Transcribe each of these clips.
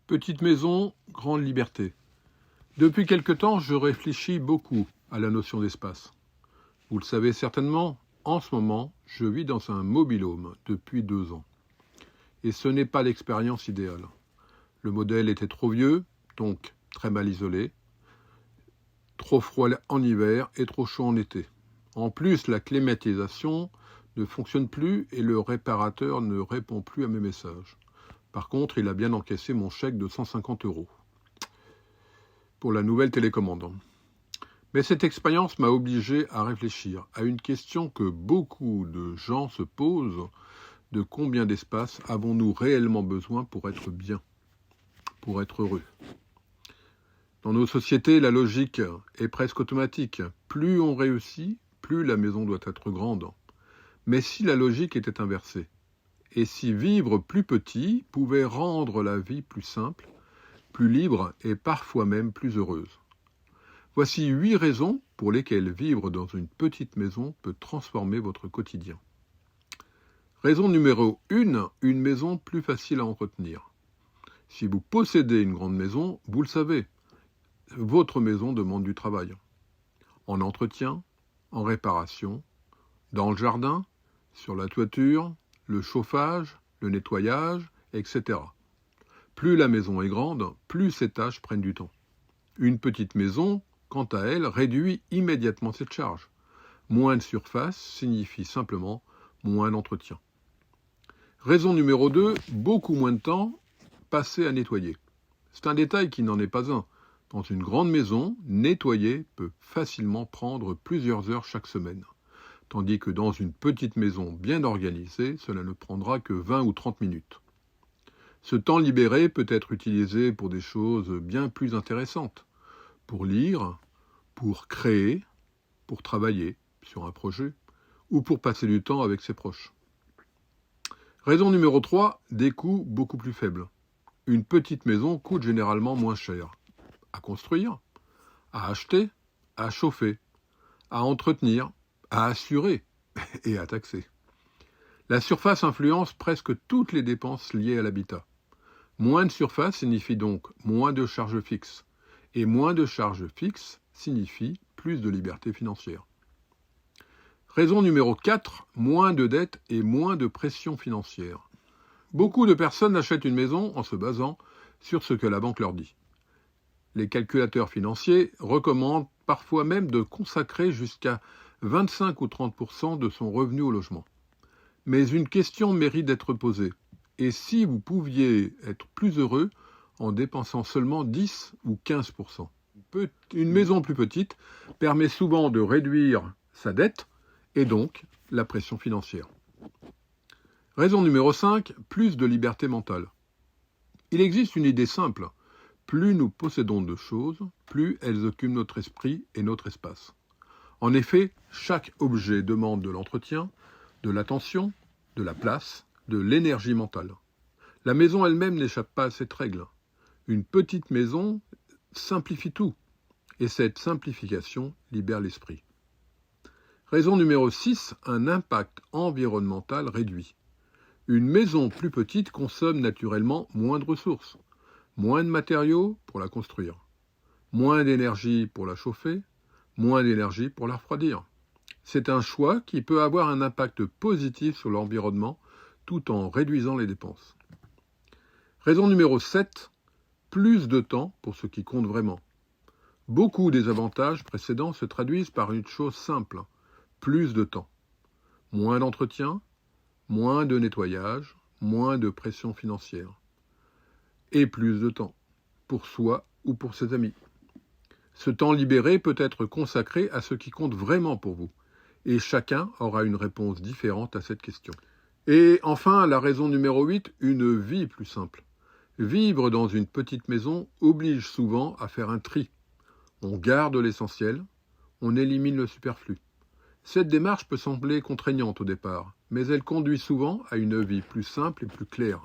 Petite maison, grande liberté. Depuis quelque temps, je réfléchis beaucoup à la notion d'espace. Vous le savez certainement, en ce moment, je vis dans un mobil-home depuis 2 ans. Et ce n'est pas l'expérience idéale. Le modèle était trop vieux, donc très mal isolé, trop froid en hiver et trop chaud en été. En plus, la climatisation ne fonctionne plus et le réparateur ne répond plus à mes messages. Par contre, il a bien encaissé mon chèque de 150 € pour la nouvelle télécommande. Mais cette expérience m'a obligé à réfléchir à une question que beaucoup de gens se posent: de combien d'espace avons-nous réellement besoin pour être bien, pour être heureux? Dans nos sociétés, la logique est presque automatique. Plus on réussit, plus la maison doit être grande. Mais si la logique était inversée, et si vivre plus petit pouvait rendre la vie plus simple, plus libre et parfois même plus heureuse? Voici 8 raisons pour lesquelles vivre dans une petite maison peut transformer votre quotidien. Raison numéro 1, une maison plus facile à entretenir. Si vous possédez une grande maison, vous le savez, votre maison demande du travail. En entretien, en réparation, dans le jardin, sur la toiture, le chauffage, le nettoyage, etc. Plus la maison est grande, plus ces tâches prennent du temps. Une petite maison, quant à elle, réduit immédiatement cette charge. Moins de surface signifie simplement moins d'entretien. Raison numéro 2, beaucoup moins de temps passé à nettoyer. C'est un détail qui n'en est pas un. Dans une grande maison, nettoyer peut facilement prendre plusieurs heures chaque semaine. Tandis que dans une petite maison bien organisée, cela ne prendra que 20 ou 30 minutes. Ce temps libéré peut être utilisé pour des choses bien plus intéressantes. Pour lire, pour créer, pour travailler sur un projet, ou pour passer du temps avec ses proches. Raison numéro 3, des coûts beaucoup plus faibles. Une petite maison coûte généralement moins cher à construire, à acheter, à chauffer, à entretenir, à assurer et à taxer. La surface influence presque toutes les dépenses liées à l'habitat. Moins de surface signifie donc moins de charges fixes. Et moins de charges fixes signifie plus de liberté financière. Raison numéro 4, moins de dettes et moins de pression financière. Beaucoup de personnes achètent une maison en se basant sur ce que la banque leur dit. Les calculateurs financiers recommandent parfois même de consacrer jusqu'à 25 ou 30% de son revenu au logement. Mais une question mérite d'être posée. Et si vous pouviez être plus heureux en dépensant seulement 10 ou 15%? Une maison plus petite permet souvent de réduire sa dette et donc la pression financière. Raison numéro 5, plus de liberté mentale. Il existe une idée simple. Plus nous possédons de choses, plus elles occupent notre esprit et notre espace. En effet, chaque objet demande de l'entretien, de l'attention, de la place, de l'énergie mentale. La maison elle-même n'échappe pas à cette règle. Une petite maison simplifie tout, et cette simplification libère l'esprit. Raison numéro 6, un impact environnemental réduit. Une maison plus petite consomme naturellement moins de ressources, moins de matériaux pour la construire, moins d'énergie pour la chauffer, moins d'énergie pour la refroidir. C'est un choix qui peut avoir un impact positif sur l'environnement tout en réduisant les dépenses. Raison numéro 7, plus de temps pour ce qui compte vraiment. Beaucoup des avantages précédents se traduisent par une chose simple, plus de temps. Moins d'entretien, moins de nettoyage, moins de pression financière. Et plus de temps, pour soi ou pour ses amis. Ce temps libéré peut être consacré à ce qui compte vraiment pour vous, et chacun aura une réponse différente à cette question. Et enfin, la raison numéro 8, une vie plus simple. Vivre dans une petite maison oblige souvent à faire un tri. On garde l'essentiel, on élimine le superflu. Cette démarche peut sembler contraignante au départ, mais elle conduit souvent à une vie plus simple et plus claire.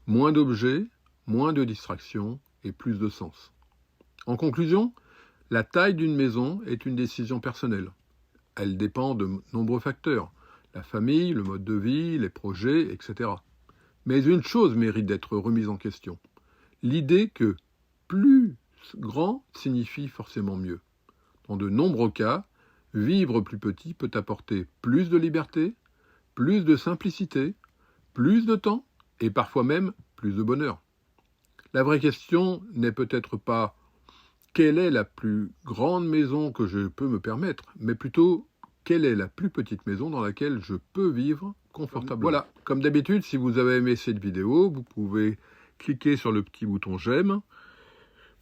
Moins d'objets, moins de distractions et plus de sens. En conclusion, la taille d'une maison est une décision personnelle. Elle dépend de nombreux facteurs, la famille, le mode de vie, les projets, etc. Mais une chose mérite d'être remise en question. l'idée que plus grand signifie forcément mieux. Dans de nombreux cas, vivre plus petit peut apporter plus de liberté, plus de simplicité, plus de temps et parfois même plus de bonheur. La vraie question n'est peut-être pas quelle est la plus grande maison que je peux me permettre, mais plutôt quelle est la plus petite maison dans laquelle je peux vivre confortablement. Voilà, comme d'habitude, si vous avez aimé cette vidéo, vous pouvez cliquer sur le petit bouton j'aime,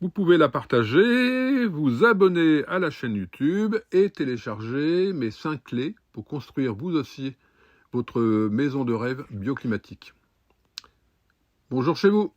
vous pouvez la partager, vous abonner à la chaîne YouTube et télécharger mes 5 clés pour construire vous aussi votre maison de rêve bioclimatique. Bonjour chez vous!